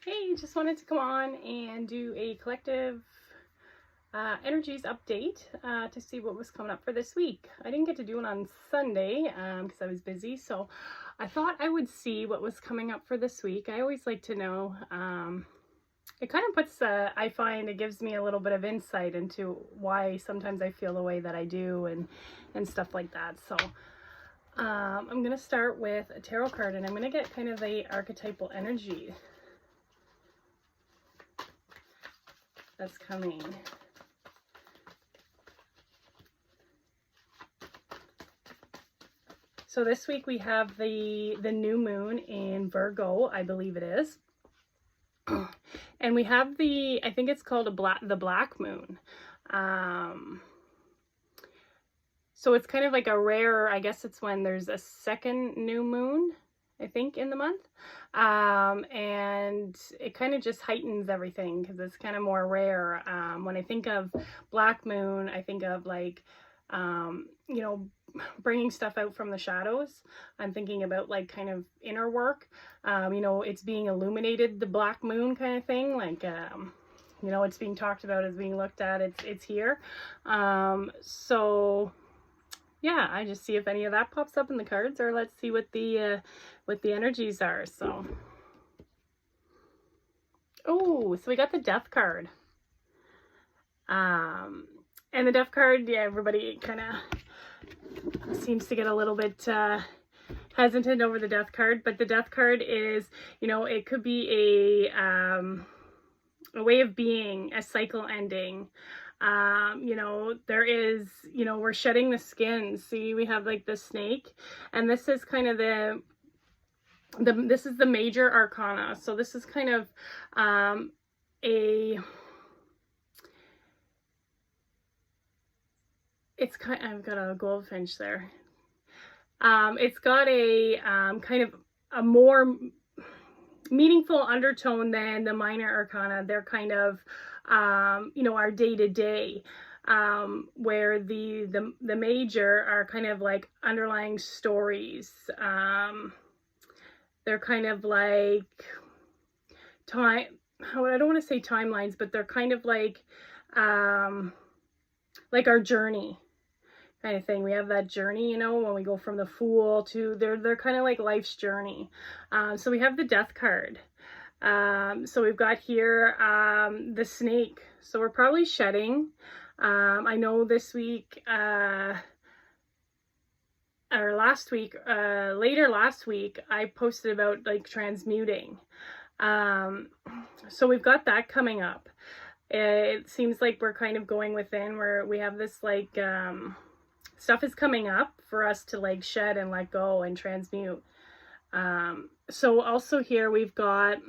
Hey, just wanted to come on and do a collective energies update to see what was coming up for this week. I didn't get to do it on Sunday because I was busy, so I thought I would see what was coming up for this week. I always like to know. It kind of puts, I find it gives me a little bit of insight into why sometimes I feel the way that I do and stuff like that. So I'm going to start with a tarot card, and I'm going to get kind of a archetypal energy that's coming. So this week we have the new moon in Virgo, I believe it is. And we have I think it's called the black moon. So it's kind of like a rare, I guess it's when there's a second new moon, I think, in the month. And it kind of just heightens everything because it's kind of more rare. When I think of black moon, I think of like, you know, bringing stuff out from the shadows. I'm thinking about like kind of inner work. You know, it's being illuminated, the black moon kind of thing. Like, you know, it's being talked about, it's being looked at, it's here. So yeah, I just see if any of that pops up in the cards, or let's see what the energies are. So, oh, so we got the Death card. And the Death card, yeah, everybody kind of seems to get a little bit hesitant over the Death card, but the Death card is, you know, it could be a way of being, a cycle ending. You know, there is, you know, we're shedding the skin. See, we have like the snake, and this is kind of this is the major arcana. So this is kind of it's kind of, I've got a goldfinch there. It's got a kind of a more meaningful undertone than the minor arcana. They're kind of you know, our day-to-day, where the major are kind of like underlying stories. They're kind of like I don't want to say timelines, but they're kind of like our journey kind of thing. We have that journey, you know, when we go from the Fool to they're kind of like life's journey. So we have the Death card. So we've got here the snake. So we're probably shedding. I know this week or last week, later last week, I posted about like transmuting. So we've got that coming up. It seems like we're kind of going within where we have this like stuff is coming up for us to like shed and let go and transmute. So also here we've got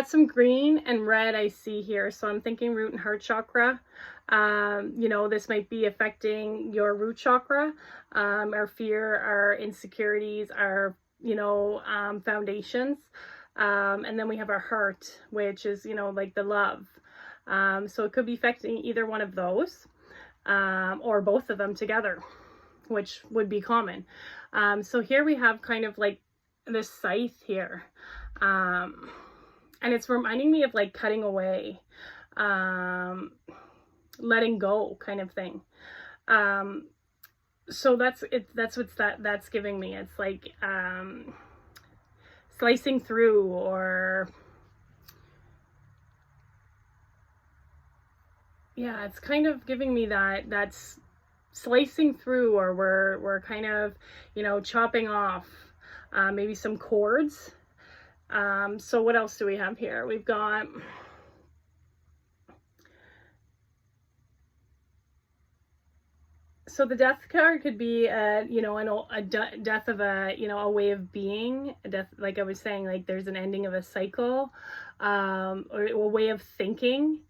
some green and red I see here. So I'm thinking root and heart chakra. You know, this might be affecting your root chakra, our fear, our insecurities, our, you know, foundations. And then we have our heart, which is, you know, like the love. So it could be affecting either one of those, or both of them together, which would be common. So here we have kind of like this scythe here. And it's reminding me of like cutting away, letting go kind of thing. So that's that's giving me. It's like slicing through, or yeah, it's kind of giving me that's slicing through, or we're kind of, you know, chopping off maybe some cords. So what else do we have here? We've got so the Death card could be you know, a death of a, you know, a way of being, a death, like I was saying, like there's an ending of a cycle, or a way of thinking.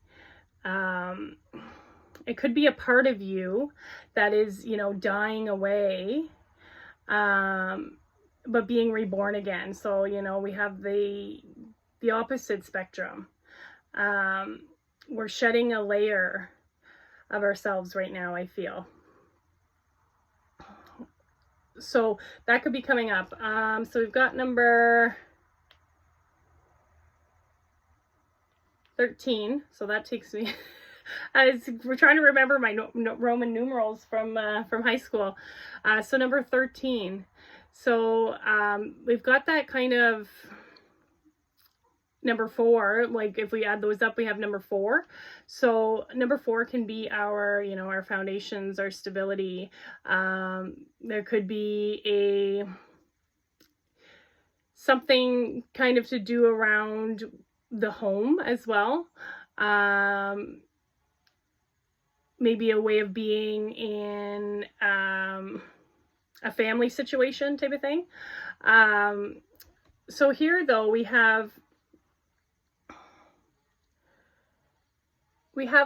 It could be a part of you that is, you know, dying away, but being reborn again. So, you know, we have the opposite spectrum. We're shedding a layer of ourselves right now, I feel. So that could be coming up. So we've got number 13. So that takes me, we're trying to remember my Roman numerals from high school. So number 13. So we've got that kind of number 4, like if we add those up, we have number 4. So number 4 can be our, you know, our foundations, our stability. There could be something kind of to do around the home as well. Maybe a way of being in a family situation type of thing. So here though, we have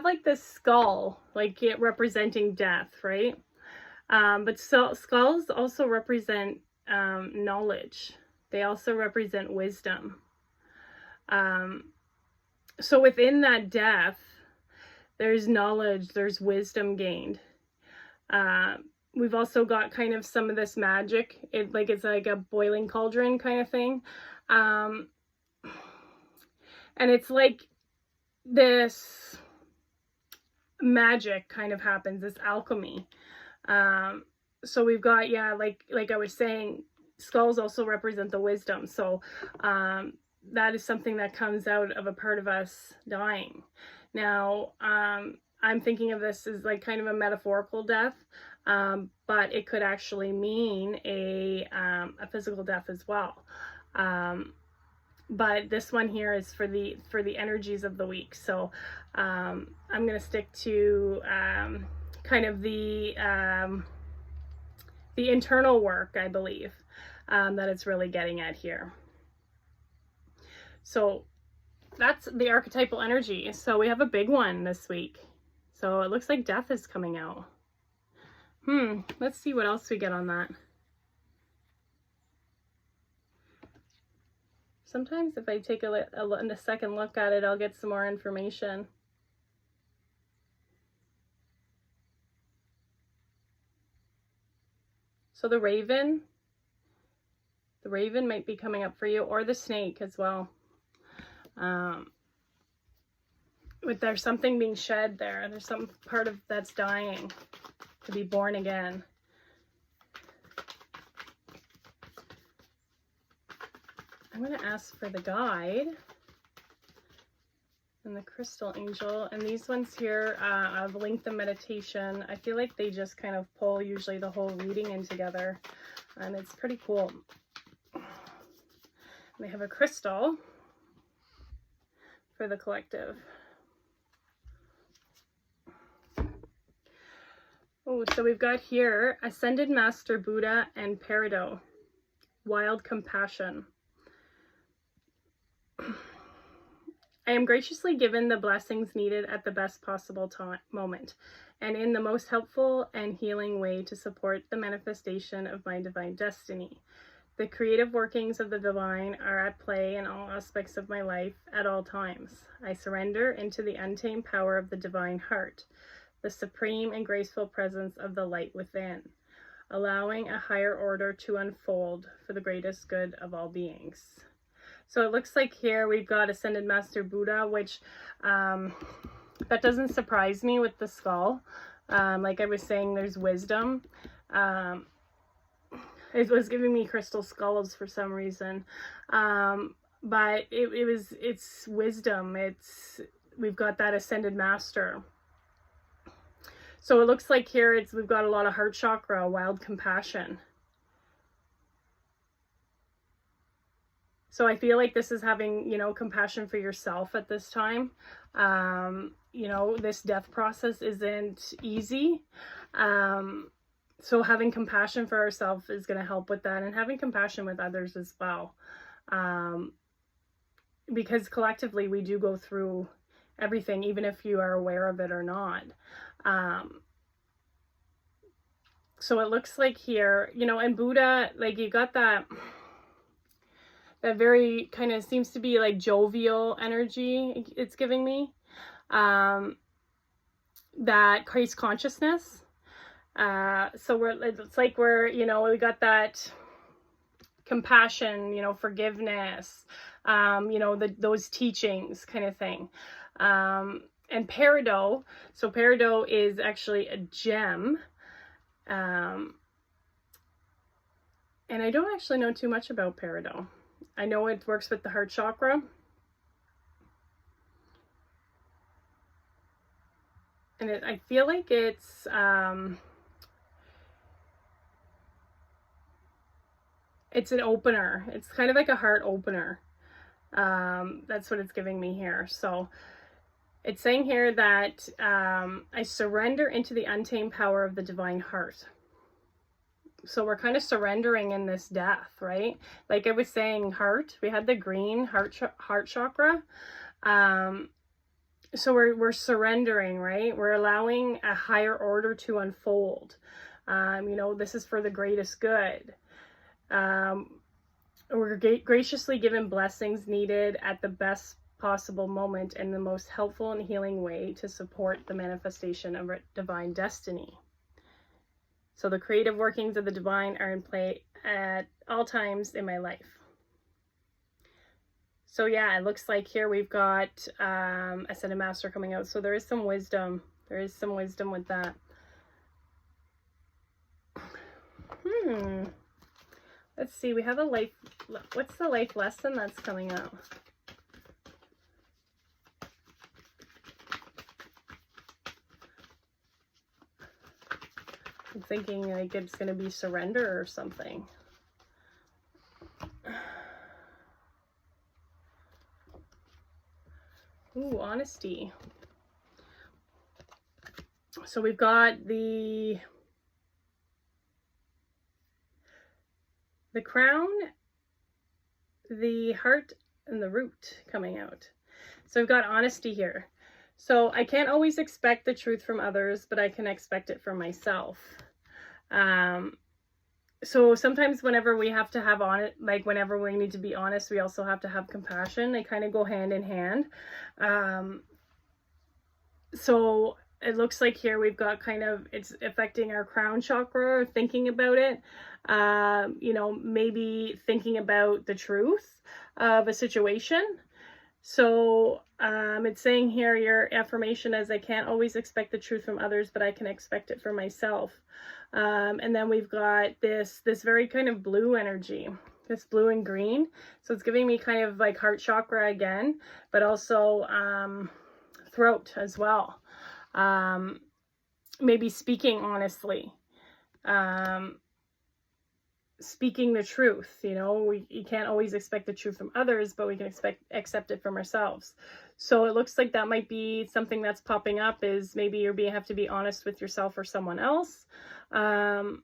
like this skull, like it representing death, right? But skulls also represent knowledge. They also represent wisdom. So within that death, there's knowledge, there's wisdom gained. We've also got kind of some of this magic. It's like a boiling cauldron kind of thing. And it's like this magic kind of happens, this alchemy. So we've got, yeah, like I was saying, skulls also represent the wisdom. So that is something that comes out of a part of us dying. Now, I'm thinking of this as like kind of a metaphorical death, but it could actually mean a physical death as well. But this one here is for the energies of the week. So I'm going to stick to kind of the internal work, I believe, that it's really getting at here. So that's the archetypal energy. So we have a big one this week. So it looks like death is coming out. Let's see what else we get on that. Sometimes if I take a second look at it, I'll get some more information. So the raven might be coming up for you, or the snake as well. There's something being shed there. There's some part of that's dying to be born again. I'm going to ask for the guide and the crystal angel. And these ones here of Length of Meditation, I feel like they just kind of pull usually the whole reading in together. And it's pretty cool. And they have a crystal for the collective. Oh, so we've got here Ascended Master Buddha and Peridot, Wild Compassion. I am graciously given the blessings needed at the best possible moment, and in the most helpful and healing way to support the manifestation of my divine destiny. The creative workings of the divine are at play in all aspects of my life at all times. I surrender into the untamed power of the divine heart, the supreme and graceful presence of the light within, allowing a higher order to unfold for the greatest good of all beings. So it looks like here we've got Ascended Master Buddha, which that doesn't surprise me with the skull. Like I was saying, there's wisdom. It was giving me crystal skulls for some reason. But it's wisdom. We've got that Ascended Master. So it looks like here we've got a lot of heart chakra, wild compassion. So I feel like this is having, compassion for yourself at this time. This death process isn't easy. So having compassion for ourselves is going to help with that, and having compassion with others as well. Because collectively we do go through everything, even if you are aware of it or not. So it looks like here, and Buddha, like you got that very kind of seems to be like jovial energy it's giving me. That Christ consciousness. So it's like we're, we got that compassion, you know, forgiveness, you know, those teachings kind of thing. And Peridot, so Peridot is actually a gem. And I don't actually know too much about Peridot. I know it works with the heart chakra. And I feel like it's an opener. It's kind of like a heart opener. That's what it's giving me here. So it's saying here that I surrender into the untamed power of the divine heart. So we're kind of surrendering in this death, right? Like I was saying, heart, we had the green heart chakra. So we're surrendering, right? We're allowing a higher order to unfold. You know, this is for the greatest good. We're graciously given blessings needed at the best possible moment and the most helpful and healing way to support the manifestation of divine destiny. So the creative workings of the divine are in play at all times in my life. So yeah, it looks like here we've got Ascended Master coming out. So there is some wisdom. There is some wisdom with that. Let's see, we have a life. What's the life lesson that's coming out? I'm thinking like it's going to be surrender or something. Ooh, honesty. So we've got the crown, the heart, and the root coming out. So we've got honesty here. So I can't always expect the truth from others, but I can expect it from myself. So sometimes whenever we have to have whenever we need to be honest, we also have to have compassion. They kind of go hand in hand. So it looks like here we've got kind of, it's affecting our crown chakra, thinking about it. You know, maybe thinking about the truth of a situation. So it's saying here, your affirmation is, I can't always expect the truth from others, but I can expect it for myself. And then we've got this very kind of blue energy, this blue and green. So it's giving me kind of like heart chakra again, but also throat as well. Maybe speaking honestly, speaking the truth. You know, you can't always expect the truth from others, but we can accept it from ourselves. So it looks like that might be something that's popping up, is maybe you have to be honest with yourself or someone else, and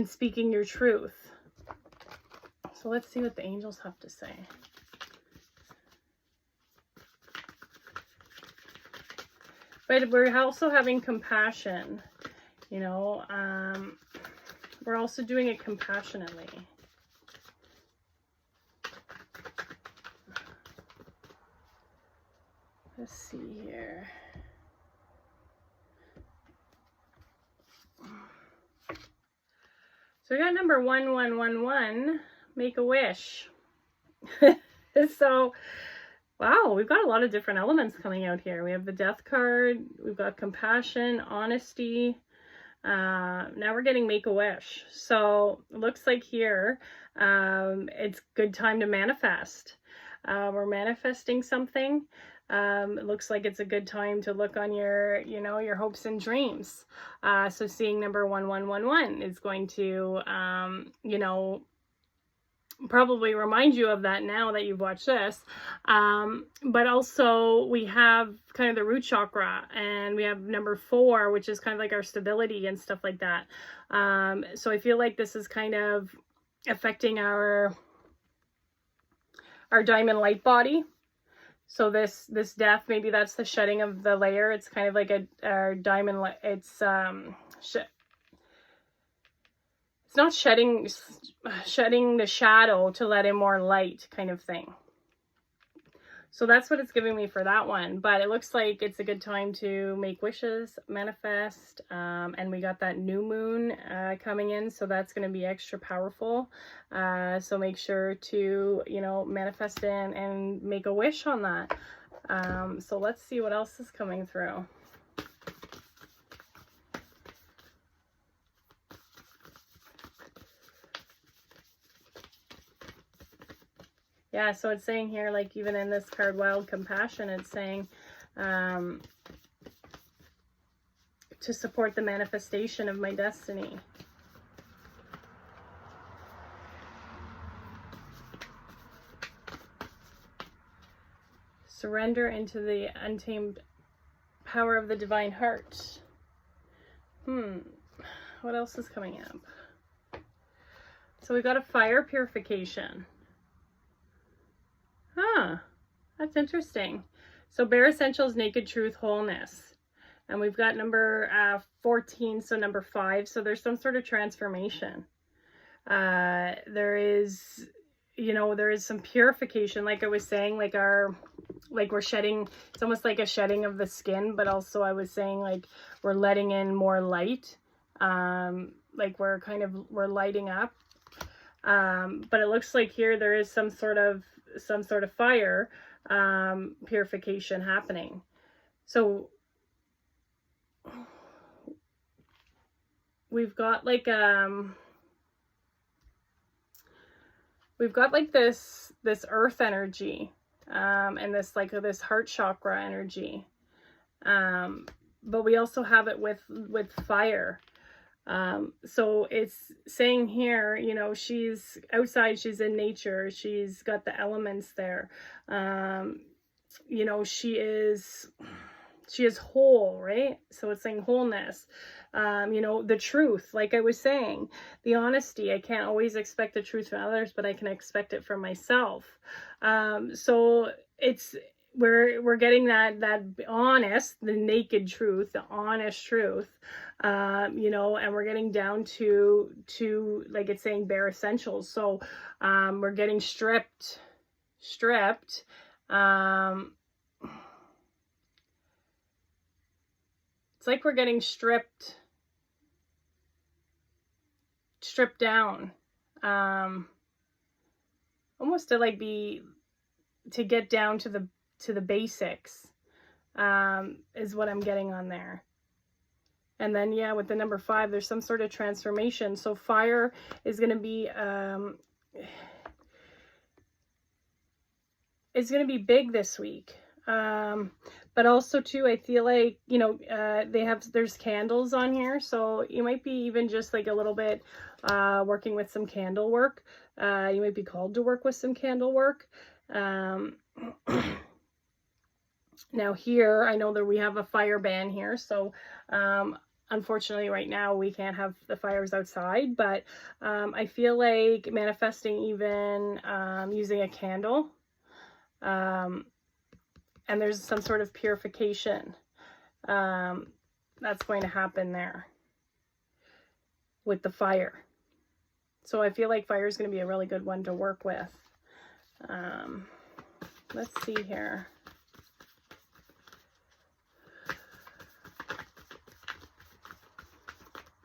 speaking your truth. So let's see what the angels have to say. But we're also having compassion, you know, we're also doing it compassionately. Let's see here. So we got number 1111, make a wish. So, wow, we've got a lot of different elements coming out here. We have the death card, we've got compassion, honesty. Now we're getting make a wish. So it looks like here, it's good time to manifest. We're manifesting something. It looks like it's a good time to look on your, you know, your hopes and dreams. So seeing number 1111 is going to, you know, probably remind you of that now that you've watched this. But also we have kind of the root chakra, and we have number 4, which is kind of like our stability and stuff like that. So I feel like this is kind of affecting our diamond light body. So this death, maybe that's the shedding of the layer. It's kind of like our diamond light. It's not shedding the shadow to let in more light kind of thing. So that's what it's giving me for that one. But it looks like it's a good time to make wishes, manifest, and we got that new moon coming in, so that's going to be extra powerful. So make sure to, you know, manifest in and make a wish on that. So let's see what else is coming through. Yeah, so it's saying here, like even in this card, Wild Compassion, it's saying to support the manifestation of my destiny. Surrender into the untamed power of the divine heart. What else is coming up? So we got a fire purification. That's interesting. So bare essentials, naked truth, wholeness. And we've got number 14, so number 5. So there's some sort of transformation. There is, you know, there is some purification, like I was saying, like we're shedding, it's almost like a shedding of the skin, but also I was saying like we're letting in more light. Like we're lighting up. But it looks like here there is some sort of fire purification happening. So we've got like this earth energy and this this heart chakra energy, but we also have it with fire. So it's saying here, you know, she's outside, she's in nature, she's got the elements there. You know, she is whole, right? So it's saying wholeness. You know, the truth, like I was saying, the honesty. I can't always expect the truth from others, but I can expect it from myself. So it's, we're getting that honest, the naked truth, the honest truth, you know, and we're getting down to like it's saying bare essentials. So we're getting stripped. It's like we're getting stripped down, almost to like to get down to the basics, is what I'm getting on there. And then, yeah, with the number 5, there's some sort of transformation. So fire is going to be, it's going to be big this week. But also too, I feel like, you know, there's candles on here. So you might be even just like a little bit, working with some candle work. You might be called to work with some candle work. Now here, I know that we have a fire ban here. So, unfortunately right now we can't have the fires outside, but, I feel like manifesting even, using a candle, and there's some sort of purification, that's going to happen there with the fire. So I feel like fire is going to be a really good one to work with. Let's see here.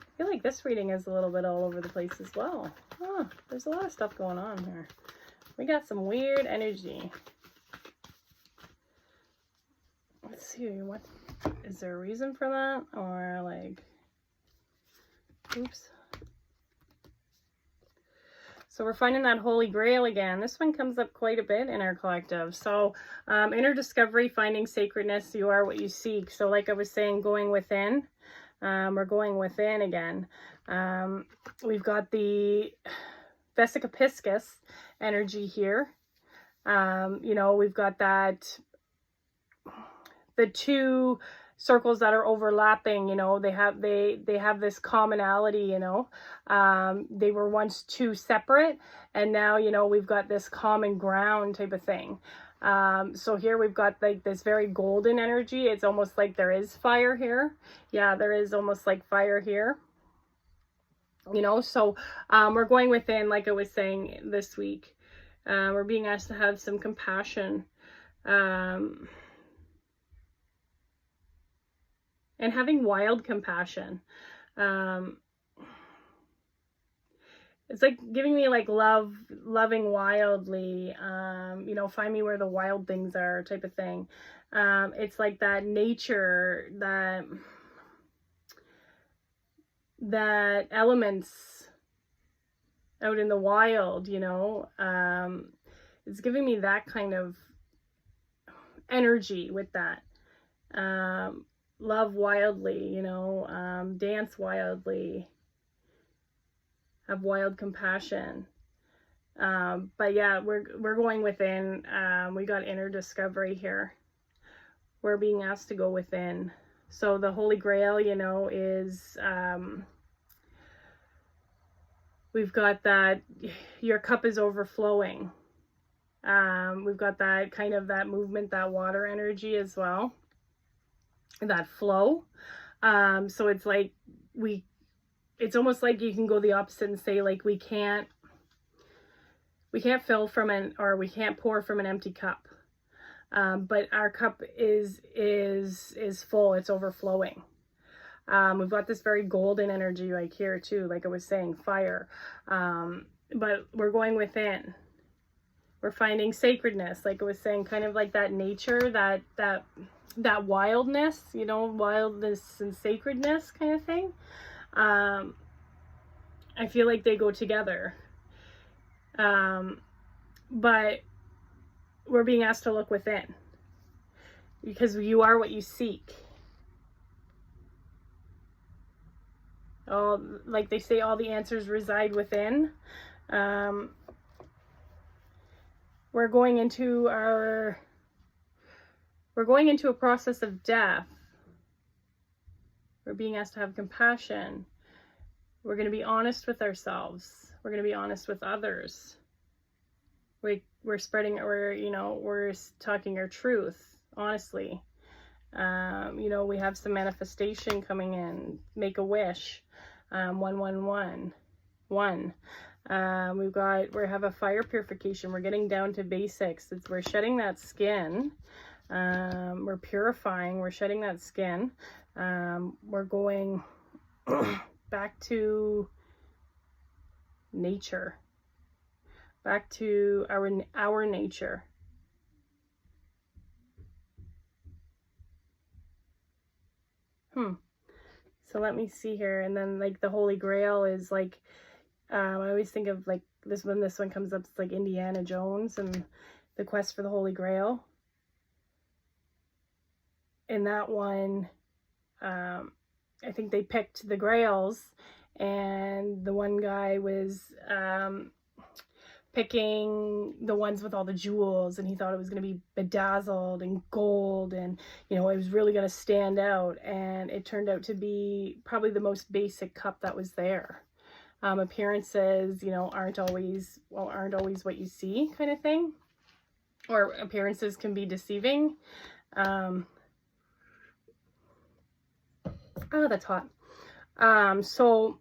I feel like this reading is a little bit all over the place as well. Oh, there's a lot of stuff going on here. We got some weird energy. Let's see, what is there a reason for that? Or like, oops. So we're finding that Holy Grail again. This one comes up quite a bit in our collective. So inner discovery, finding sacredness, you are what you seek. So like I was saying, going within. We're going within again. We've got the Vesica Piscis energy here. You know, we've got that, the two circles that are overlapping, you know, they have this commonality, you know. They were once two separate, and now, you know, we've got this common ground type of thing. So here we've got like this very golden energy. It's almost like there is fire here. Yeah, there is almost like fire here, you know. So we're going within, like I was saying this week. We're being asked to have some compassion, And having wild compassion. It's like giving me like loving wildly, you know, find me where the wild things are type of thing. It's like that nature, that elements out in the wild, you know, it's giving me that kind of energy with that. Love wildly, you know, dance wildly, have wild compassion. But yeah, we're going within. We got inner discovery here. We're being asked to go within. So the Holy Grail, you know, is, we've got that, your cup is overflowing. We've got that kind of that movement, that water energy as well, that flow. So it's like it's almost like you can go the opposite and say like we can't fill from we can't pour from an empty cup. But our cup is full, it's overflowing. We've got this very golden energy right here too, like I was saying, fire. But we're going within. We're finding sacredness, like I was saying, kind of like that nature, that wildness, you know, wildness and sacredness kind of thing. I feel like they go together. But we're being asked to look within, because you are what you seek. Oh, like they say, all the answers reside within. We're going into a process of death. We're being asked to have compassion. We're going to be honest with ourselves. We're going to be honest with others. We're talking our truth, honestly. You know, we have some manifestation coming in. Make a wish. 111. We have a fire purification. We're getting down to basics. We're shedding that skin. We're purifying. We're shedding that skin. We're going back to nature, back to our nature. So let me see here. And then like the Holy Grail is like, I always think of like this one comes up, it's like Indiana Jones and the quest for the Holy Grail. In that one, I think they picked the grails, and the one guy was picking the ones with all the jewels, and he thought it was going to be bedazzled and gold, and you know, it was really going to stand out, and it turned out to be probably the most basic cup that was there. Appearances, you know, aren't always what you see, kind of thing, or appearances can be deceiving. Oh, that's hot. So,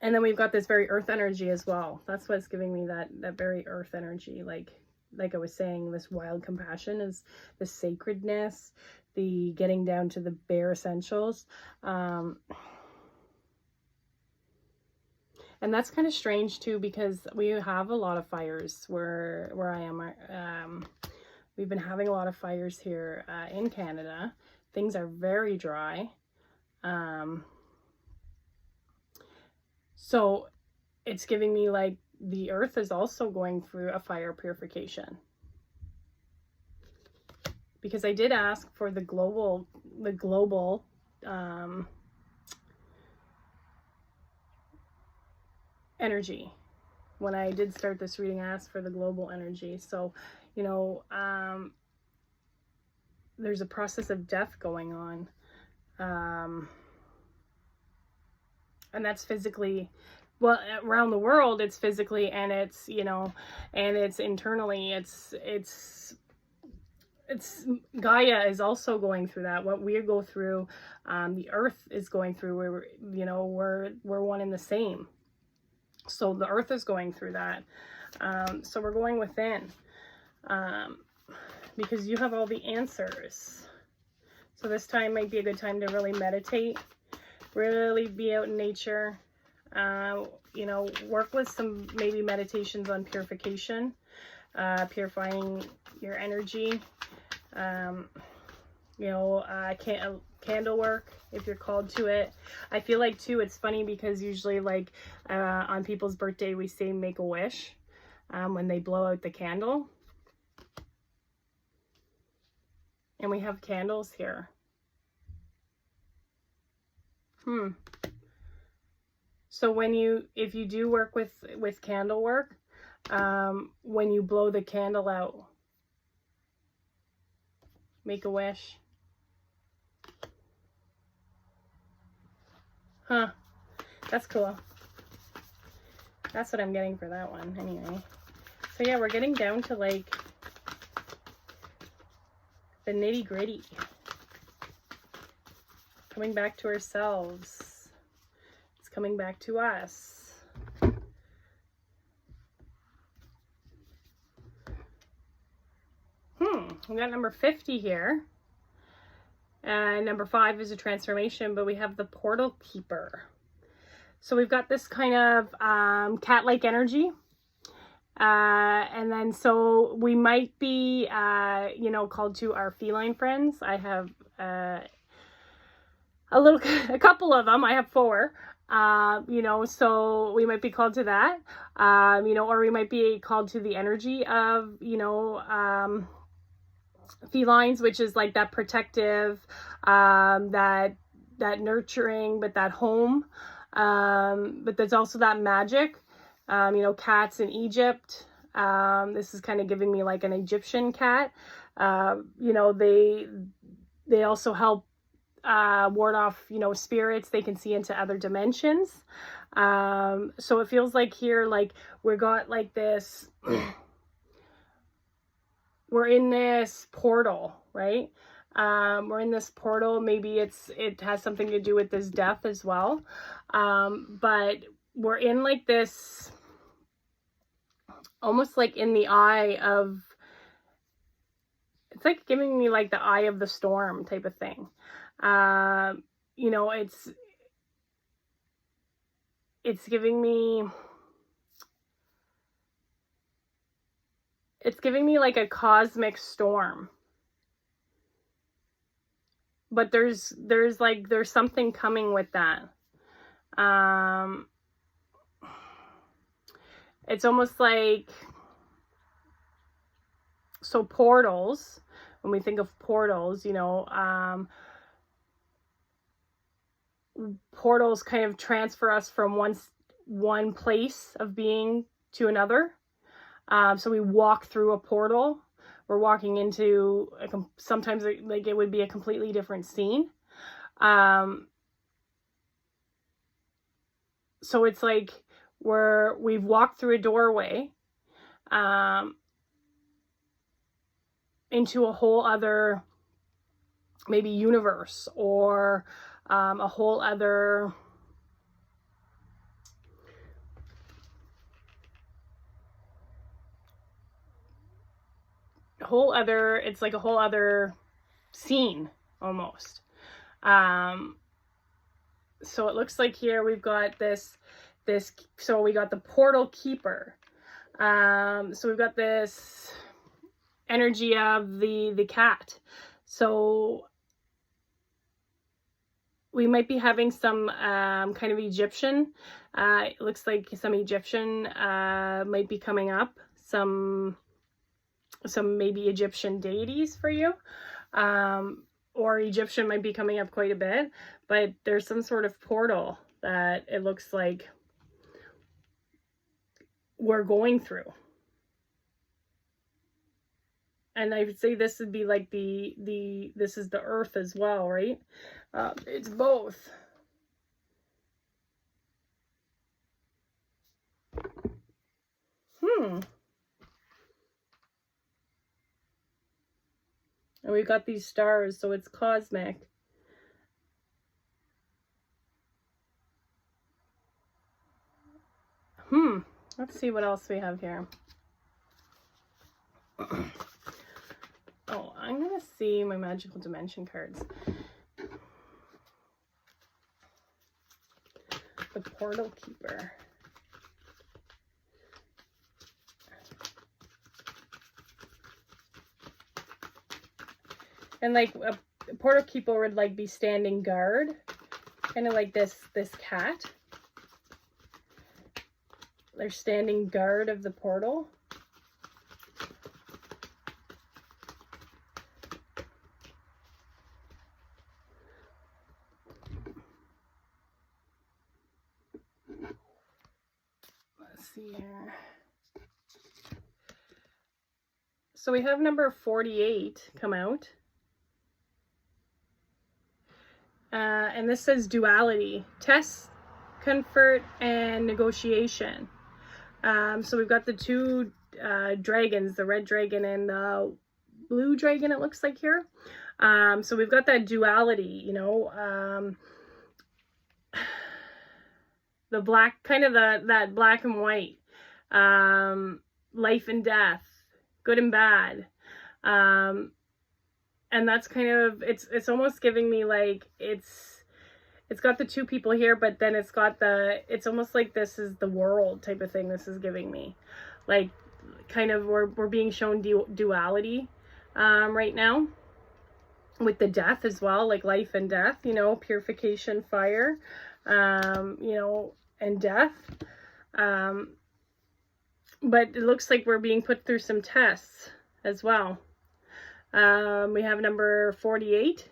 and then we've got this very earth energy as well. That's what's giving me that very earth energy. Like I was saying, this wild compassion is the sacredness, the getting down to the bare essentials. And that's kind of strange too, because we have a lot of fires where I am. We've been having a lot of fires here in Canada. Things are very dry. So it's giving me like the earth is also going through a fire purification. Because I did ask for the global energy. When I did start this reading, I asked for the global energy. So, you know, there's a process of death going on. And that's physically, well, around the world, it's physically, and it's, you know, and it's internally, it's Gaia is also going through that. What we go through, the earth is going through, we're, you know, we're one and the same. So the earth is going through that. So we're going within. because you have all the answers. So this time might be a good time to really meditate, really be out in nature, you know, work with some maybe meditations on purification, purifying your energy, you know, candle work if you're called to it. I feel like too, it's funny because usually like on people's birthday we say make a wish when they blow out the candle. And we have candles here. So if you do work with candle work, when you blow the candle out, make a wish. Huh. That's cool. That's what I'm getting for that one anyway. So yeah, we're getting down to like the nitty gritty. Coming back to ourselves. It's coming back to us. We got number 50 here. And number 5 is a transformation, but we have the portal keeper. So we've got this kind of cat-like energy. And then so we might be, you know, called to our feline friends. I have a couple of them. I have 4. You know, so we might be called to that. You know, or we might be called to the energy of, you know, felines, which is like that protective, that nurturing, but that home, but there's also that magic, you know, cats in Egypt. This is kind of giving me like an Egyptian cat. You know, they also help ward off, you know, spirits. They can see into other dimensions. So it feels like here, like we got like this we're in this portal, right? We're in this portal. Maybe it has something to do with this death as well. But we're in like this, almost like in the eye of, it's like giving me like the eye of the storm type of thing. You know, it's giving me, like a cosmic storm. But there's something coming with that. It's almost like, so portals, when we think of portals, you know, portals kind of transfer us from one place of being to another. So we walk through a portal. We're walking into sometimes like it would be a completely different scene. So it's like we've walked through a doorway into a whole other maybe universe, or a whole other it's like a whole other scene almost. So it looks like here we've got this, so we got the portal keeper. So we've got this energy of the cat. So we might be having some kind of Egyptian, it looks like some Egyptian might be coming up, some maybe Egyptian deities for you, or Egyptian might be coming up quite a bit, but there's some sort of portal that it looks like we're going through. And I would say this would be like this is the earth as well, right? It's both. And we've got these stars, so it's cosmic. Let's see what else we have here. Oh, I'm going to see my magical dimension cards. The Portal Keeper. And like a Portal Keeper would like be standing guard, kind of like this cat. They're standing guard of the portal. Let's see here. So we have number 48 come out. And this says duality, test, comfort, and negotiation. So we've got the two dragons, the red dragon and the blue dragon, it looks like here. So we've got that duality, you know, the black, kind of that black and white, life and death, good and bad. And that's kind of, it's almost giving me like, it's got the two people here, but then it's got it's almost like this is the world type of thing this is giving me. Like, kind of, we're being shown duality right now, with the death as well, like life and death, you know, purification, fire, you know, and death. But it looks like we're being put through some tests as well. We have number 48.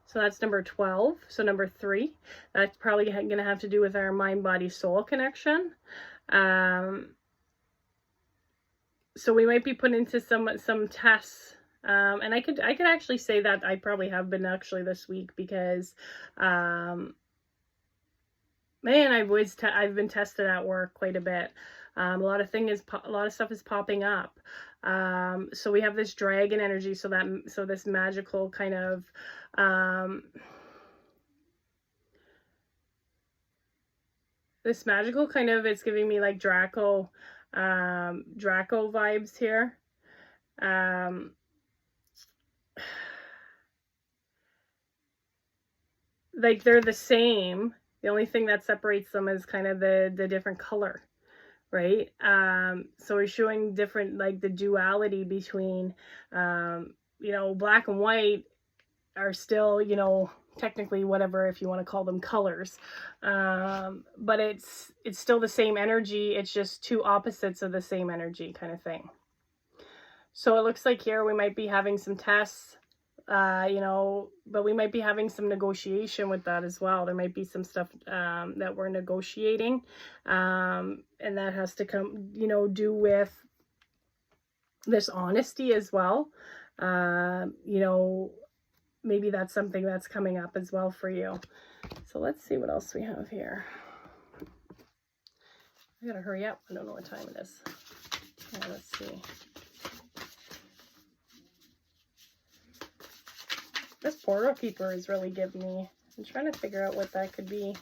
So that's number 12. So number 3. That's probably going to have to do with our mind, body, soul connection. So we might be put into some tests. And I could actually say that I probably have been actually this week, because man, I've been tested at work quite a bit. A lot of stuff is popping up. So we have this dragon energy, so this magical kind of it's giving me like Draco vibes here. Like they're the same. The only thing that separates them is kind of the different color, right? So we're showing different, like the duality between, you know, black and white are still, you know, technically whatever, if you want to call them colors. But it's still the same energy. It's just two opposites of the same energy kind of thing. So it looks like here we might be having some tests, you know, but we might be having some negotiation with that as well. There might be some stuff that we're negotiating, and that has to come, you know, do with this honesty as well. You know, maybe that's something that's coming up as well for you. So let's see what else we have here. I gotta hurry up. I don't know what time it is. Yeah, let's see. This Portal Keeper is really giving me, I'm trying to figure out what that could be. It's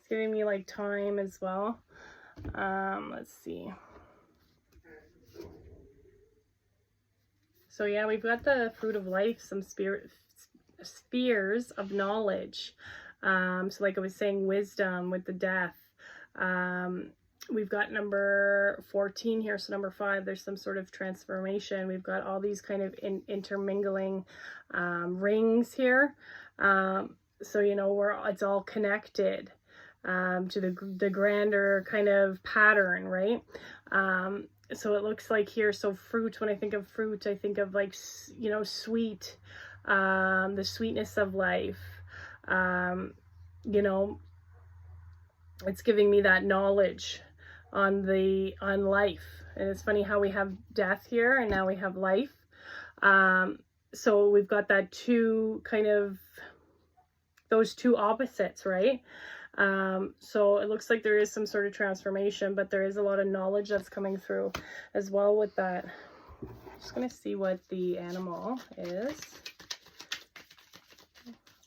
giving me like time as well. Let's see. So yeah, we've got the fruit of life, some spheres of knowledge. So like I was saying, wisdom with the death. We've got number 14 here, so number 5, there's some sort of transformation. We've got all these kind of intermingling rings here. So, you know, it's all connected to the grander kind of pattern, right? So it looks like here, so fruit, when I think of fruit, I think of like, you know, sweet, the sweetness of life. You know, it's giving me that knowledge on life. And it's funny how we have death here and now we have life. So we've got that two kind of, those two opposites, right? So it looks like there is some sort of transformation, but there is a lot of knowledge that's coming through as well with that. I'm just gonna see what the animal is.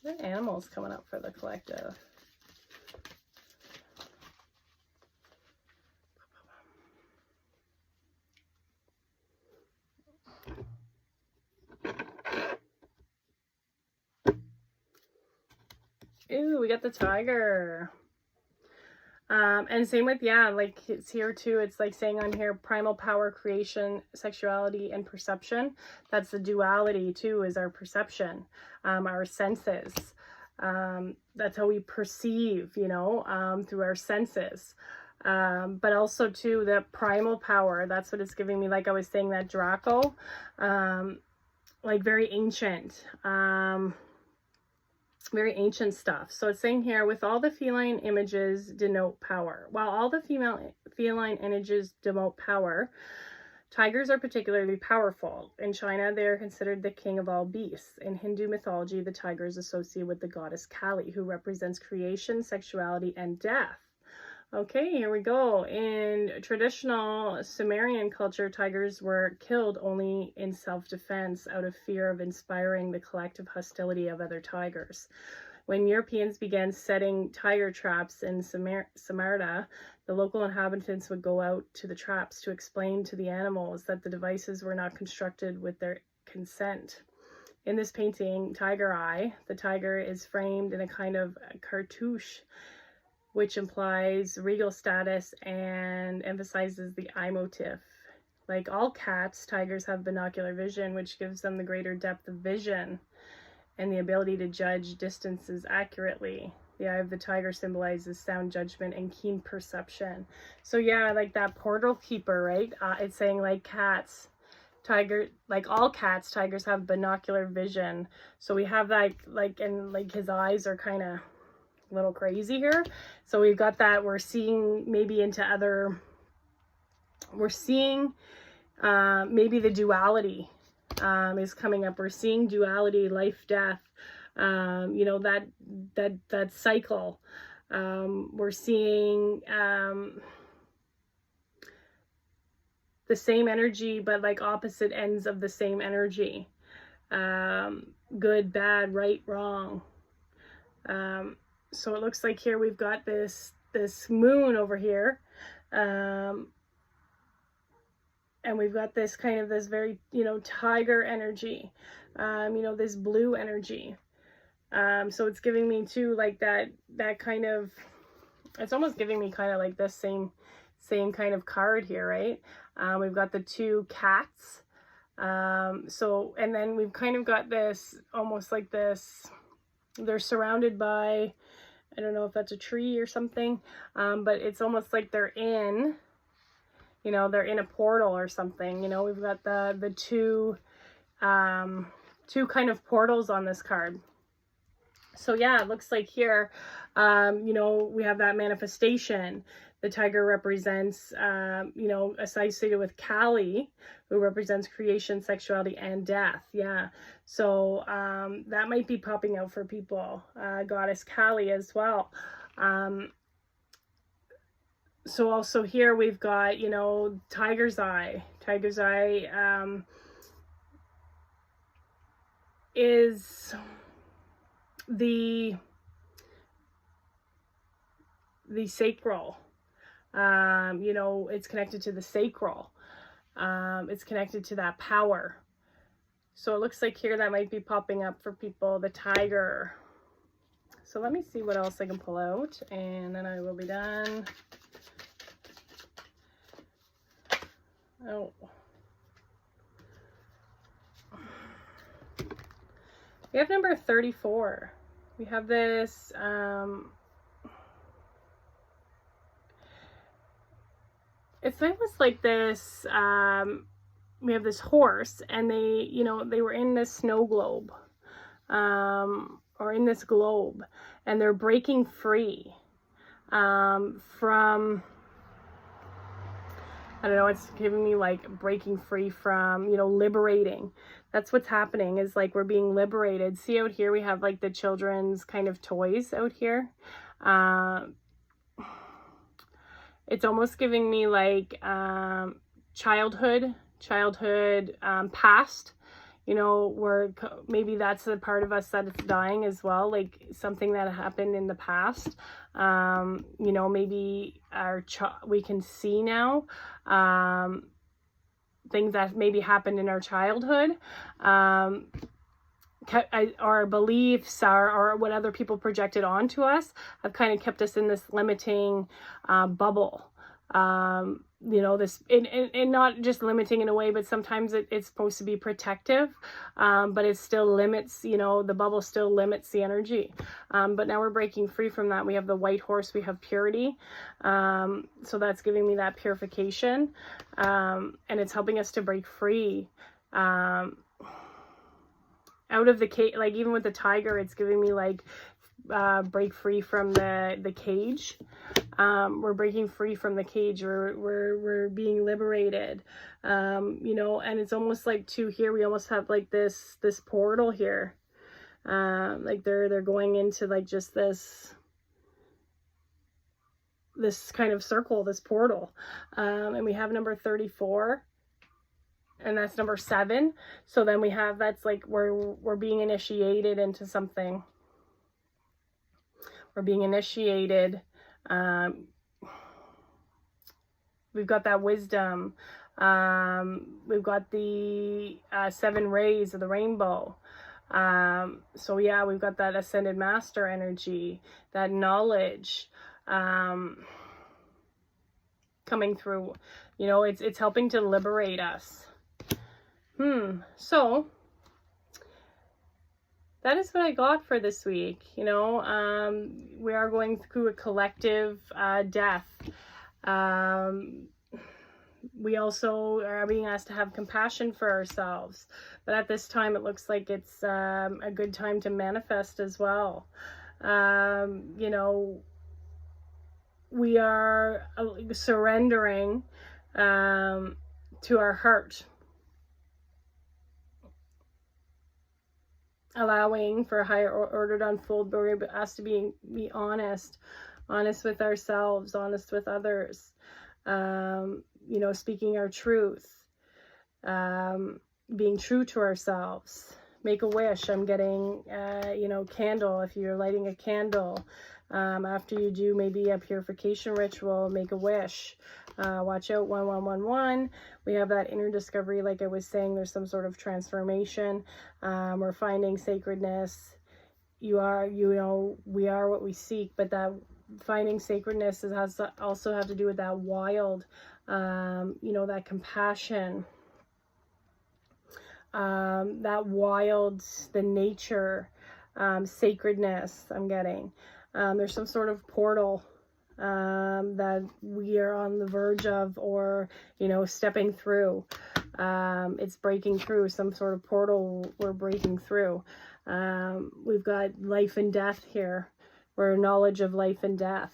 What animals coming up for the collective? Ooh, we got the tiger. And same with, yeah, like it's here too. It's like saying on here, primal power, creation, sexuality, and perception. That's the duality too, is our perception, our senses. That's how we perceive, you know, through our senses. But also too, the primal power, that's what it's giving me. Like I was saying, that Draco, like very ancient, very ancient stuff. So it's saying here, with all the feline images denote power. While all the feline images denote power, tigers are particularly powerful. In China, they are considered the king of all beasts. In Hindu mythology, the tiger is associated with the goddess Kali, who represents creation, sexuality, and death. Okay, here we go. In traditional Sumerian culture, tigers were killed only in self-defense out of fear of inspiring the collective hostility of other tigers. When Europeans began setting tiger traps in Samarda, the local inhabitants would go out to the traps to explain to the animals that the devices were not constructed with their consent. In this painting, Tiger Eye, the tiger is framed in a kind of cartouche, which implies regal status and emphasizes the eye motif. Like all cats, tigers have binocular vision, which gives them the greater depth of vision and the ability to judge distances accurately. The eye of the tiger symbolizes sound judgment and keen perception. So yeah, like that portal keeper, right? It's saying like cats, like all cats, tigers have binocular vision. So we have and like his eyes are kind of little crazy here. So we've got that, we're seeing maybe into other, we're seeing maybe the duality is coming up. We're seeing duality, life, death, you know, that cycle. We're seeing the same energy, but like opposite ends of the same energy. Good, bad, right, wrong. So it looks like here we've got this moon over here, and we've got this kind of this very, you know, tiger energy, you know, this blue energy. So it's giving me too like that kind of, it's almost giving me kind of like this same kind of card here, right? We've got the two cats. So, and then we've kind of got this almost like this, they're surrounded by, I don't know if that's a tree or something, but it's almost like they're in, you know, they're in a portal or something. You know, we've got the two kind of portals on this card. So yeah, it looks like here, you know, we have that manifestation. The tiger represents, you know, associated with Kali, who represents creation, sexuality, and death. Yeah. So that might be popping out for people. Goddess Kali as well. So also here we've got, you know, Tiger's Eye. Tiger's Eye is the sacral. You know, it's connected to the sacral. It's connected to that power. So it looks like here that might be popping up for people, the tiger. So let me see what else I can pull out, and then I will be done. Oh. We have number 34. We have this, it's almost like this, we have this horse, and they, you know, they were in this snow globe, or in this globe, and they're breaking free from, I don't know, it's giving me like breaking free from, you know, liberating. That's what's happening, is like we're being liberated. See out here, we have like the children's kind of toys out here. It's almost giving me like childhood past, you know, where maybe that's the part of us that it's dying as well, like something that happened in the past. You know, maybe we can see now things that maybe happened in our childhood. our beliefs, or what other people projected onto us, have kind of kept us in this limiting bubble. You know, this, and not just limiting in a way, but sometimes it's supposed to be protective, but it still limits, you know, the bubble still limits the energy. But now we're breaking free from that. We have the white horse, we have purity. So that's giving me that purification. And it's helping us to break free. Out of the cage, like even with the tiger, it's giving me like break free from the cage. We're breaking free from the cage. We're being liberated. You know, and it's almost like too here we almost have like this portal here. Like they're going into like just this kind of circle, this portal. And we have number 34. And that's number 7. So then we have, that's like we're being initiated into something. We're being initiated. We've got that wisdom. We've got the 7 rays of the rainbow. So yeah, we've got that ascended master energy, that knowledge coming through. You know, it's helping to liberate us. So that is what I got for this week. You know, we are going through a collective death. We also are being asked to have compassion for ourselves, but at this time it looks like it's a good time to manifest as well. You know, we are surrendering to our heart, allowing for a higher order to unfold, but we're asked to be honest with ourselves, honest with others, you know, speaking our truth, being true to ourselves. Make a wish. I'm getting, you know, candle. If you're lighting a candle, after you do maybe a purification ritual, make a wish. Watch out, 1111. We have that inner discovery. Like I was saying, there's some sort of transformation. We're finding sacredness. You know, we are what we seek, but that finding sacredness has to also have to do with that wild, you know, that compassion, that wild, the nature, sacredness I'm getting. There's some sort of portal that we are on the verge of, or, you know, stepping through. It's breaking through some sort of portal we're breaking through. We've got life and death here. We're knowledge of life and death.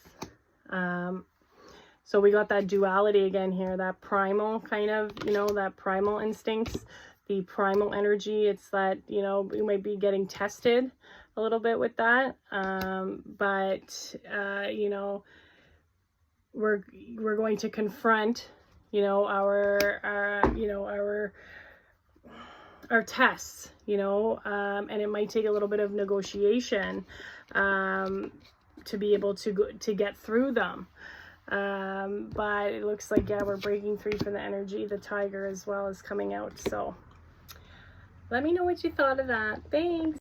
So we got that duality again here, that primal kind of, you know, that primal instincts, the primal energy. It's that, you know, we might be getting tested a little bit with that. But you know, we're going to confront, you know, our tests, you know, and it might take a little bit of negotiation to be able to get through them. But it looks like, yeah, we're breaking free from the energy. The tiger as well is coming out. So let me know what you thought of that. Thanks.